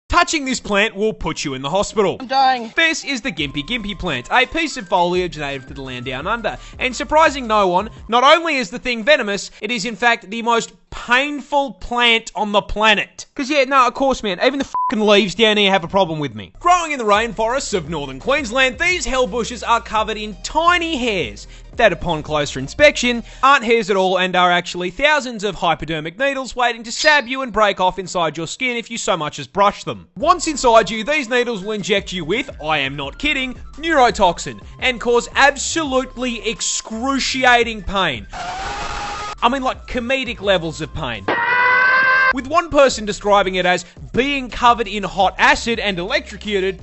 Touching this plant will put you in the hospital. I'm dying. This is the gimpy plant, a piece of foliage native to the land down under. And surprising no one, not only is the thing venomous, it is in fact the most painful plant on the planet. Because yeah, no, of course man, even the fucking leaves down here have a problem with me. Growing in the rainforests of northern Queensland, these hell bushes are covered in tiny hairs that upon closer inspection aren't hairs at all and are actually thousands of hypodermic needles waiting to stab you and break off inside your skin if you so much as brush them. Once inside you, these needles will inject you with, I am not kidding, neurotoxin and cause absolutely excruciating pain. I mean like comedic levels of pain. With one person describing it as being covered in hot acid and electrocuted,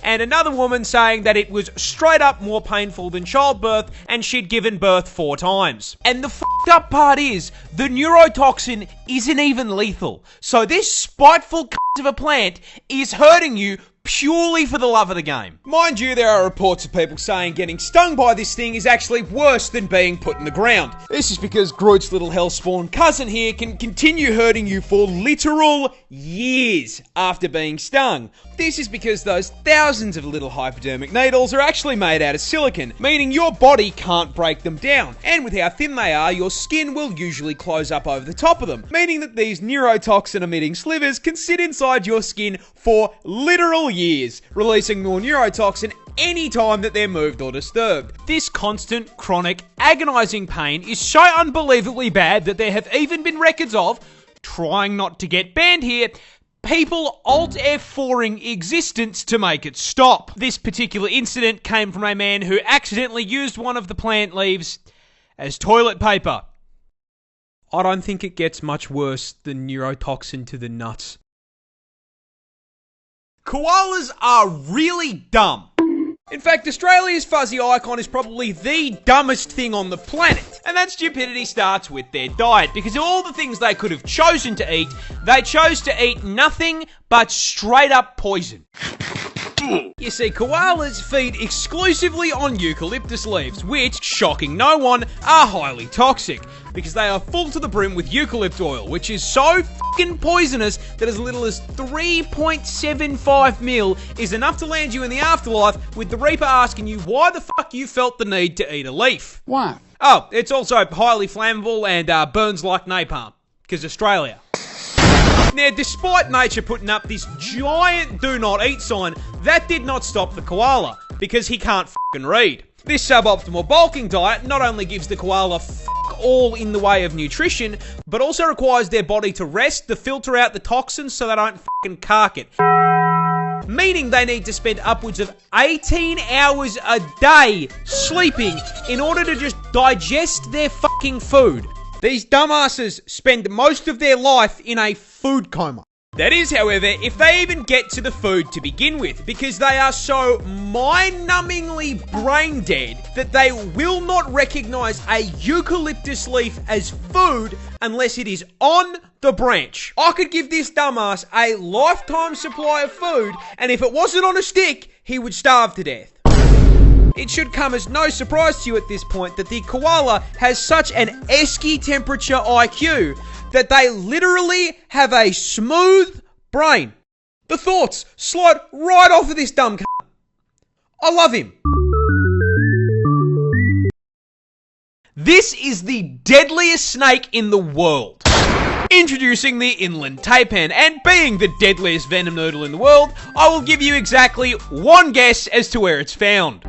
and another woman saying that it was straight up more painful than childbirth and she'd given birth 4 times. And the fucked up part is, the neurotoxin isn't even lethal. So this spiteful cunt of a plant is hurting you purely for the love of the game. Mind you, there are reports of people saying getting stung by this thing is actually worse than being put in the ground. This is because Groot's little hellspawn cousin here can continue hurting you for literal years after being stung. This is because those thousands of little hypodermic needles are actually made out of silicon, meaning your body can't break them down. And with how thin they are, your skin will usually close up over the top of them, meaning that these neurotoxin emitting slivers can sit inside your skin for literal years, releasing more neurotoxin any time that they're moved or disturbed. This constant, chronic, agonizing pain is so unbelievably bad that there have even been records of, trying not to get banned here, people Alt F4ing existence to make it stop. This particular incident came from a man who accidentally used one of the plant leaves as toilet paper. I don't think it gets much worse than neurotoxin to the nuts. Koalas are really dumb. In fact, Australia's fuzzy icon is probably the dumbest thing on the planet. And that stupidity starts with their diet, because of all the things they could have chosen to eat, they chose to eat nothing but straight up poison. You see, koalas feed exclusively on eucalyptus leaves, which, shocking no one, are highly toxic, because they are full to the brim with eucalypt oil, which is so fucking poisonous that as little as 3.75 mil is enough to land you in the afterlife, with the Reaper asking you why the fuck you felt the need to eat a leaf. Why? Oh, it's also highly flammable and burns like napalm, because Australia. Now, despite nature putting up this giant do not eat sign, that did not stop the koala, because he can't fucking read. This suboptimal bulking diet not only gives the koala fuck all in the way of nutrition, but also requires their body to rest to filter out the toxins so they don't fucking cark it. Meaning they need to spend upwards of 18 hours a day sleeping in order to just digest their fucking food. These dumbasses spend most of their life in a food coma. That is, however, if they even get to the food to begin with, because they are so mind-numbingly brain dead that they will not recognize a eucalyptus leaf as food unless it is on the branch. I could give this dumbass a lifetime supply of food, and if it wasn't on a stick, he would starve to death. It should come as no surprise to you at this point that the koala has such an esky temperature IQ that they literally have a smooth brain. The thoughts slide right off of this dumb cunt. I love him. This is the deadliest snake in the world. Introducing the inland taipan, and being the deadliest venom noodle in the world, I will give you exactly one guess as to where it's found.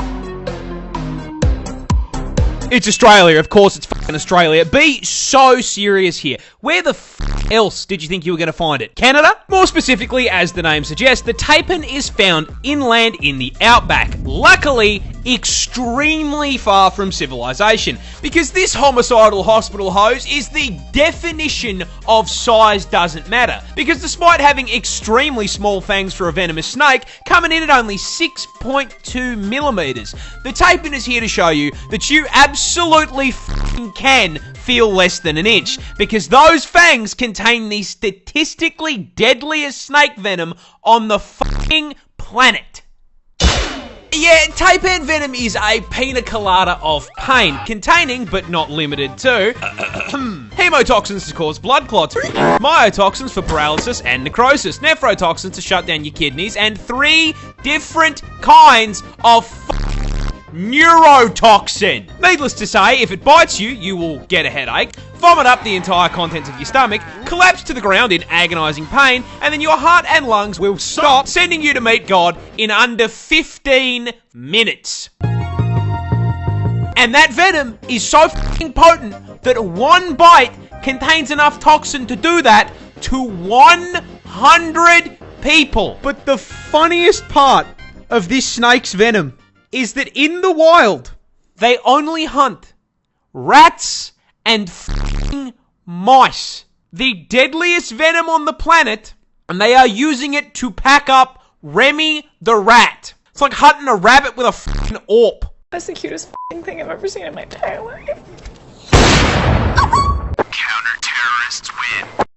It's Australia, of course it's fucking Australia. Be so serious here. Where the fuck else did you think you were going to find it? Canada? More specifically, as the name suggests, the taipan is found inland in the outback. Luckily, extremely far from civilization, because this homicidal hospital hose is the definition of size doesn't matter. Because despite having extremely small fangs for a venomous snake, coming in at only 6.2 millimeters, the taipan is here to show you that you absolutely fucking can feel less than an inch, because those fangs contain the statistically deadliest snake venom on the fucking planet. Yeah, taipan venom is a pina colada of pain, containing, but not limited to, Hemotoxins to cause blood clots. Myotoxins for paralysis and necrosis. Nephrotoxins to shut down your kidneys. And 3 different kinds of neurotoxin. Needless to say, if it bites you, you will get a headache, vomit up the entire contents of your stomach, collapse to the ground in agonizing pain, and then your heart and lungs will stop, sending you to meet God in under 15 minutes. And that venom is so f***ing potent that 1 bite contains enough toxin to do that to 100 people. But the funniest part of this snake's venom is that in the wild, they only hunt rats and f***ing mice. The deadliest venom on the planet, and they are using it to pack up Remy the rat. It's like hunting a rabbit with a f***ing AWP. That's the cutest f***ing thing I've ever seen in my entire life. Counter-terrorists win.